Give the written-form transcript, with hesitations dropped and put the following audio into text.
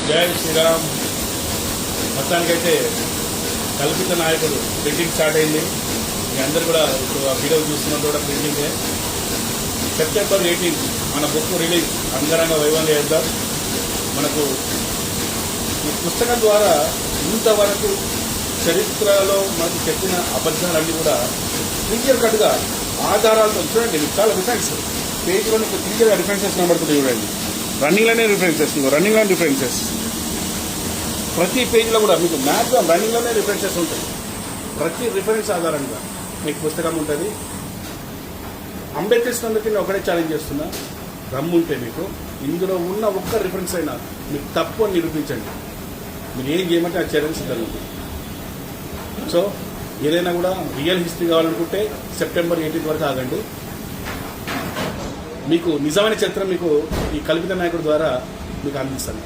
జై శ్రీరామ్. మొత్తానికైతే కల్పిత నాయకుడు ప్రింటింగ్ స్టార్ట్ అయింది. మీ అందరు కూడా ఇప్పుడు ఆ వీడియో చూస్తున్నది కూడా ప్రింటింగే. సెప్టెంబర్ 18 మన బుక్ రిలీజ్ అంగరంగ వైభవంగా చేద్దాం. మనకు ఈ పుస్తకం ద్వారా ఇంతవరకు చరిత్రలో మనకు చెప్పిన అబద్ధాలన్నీ కూడా క్లియర్ కట్గా ఆధారాలతో చూడండి. మీకు చాలా రిఫరెన్స్ పేజ్లో మీకు క్లియర్గా రిఫరెన్సెస్ కనబడుతుంది. చూడండి, రన్నింగ్లోనే రిఫరెన్సెస్ ప్రతి పేజీలో కూడా మీకు మ్యాక్సిమం రన్నింగ్లోనే రిఫరెన్సెస్ ఉంటాయి. ప్రతి రిఫరెన్స్ ఆధారంగా మీకు పుస్తకం ఉంటుంది. అంబేద్కర్ కింద ఒకటే ఛాలెంజ్ చేస్తున్నా, రమ్ముంటే మీకు ఇందులో ఉన్న ఒక్క రిఫరెన్స్ అయినా మీకు తప్పు అని నిరూపించండి. మీరు ఏం చేయమంటే ఆ ఛాలెంజ్ జరుగుతుంది. సో ఏదైనా కూడా రియల్ హిస్టరీ కావాలనుకుంటే సెప్టెంబర్ 18 వరకు ఆగండి. మీకు నిజమైన చరిత్ర మీకు ఈ కల్పిత నాయకుడి ద్వారా మీకు అందిస్తాను.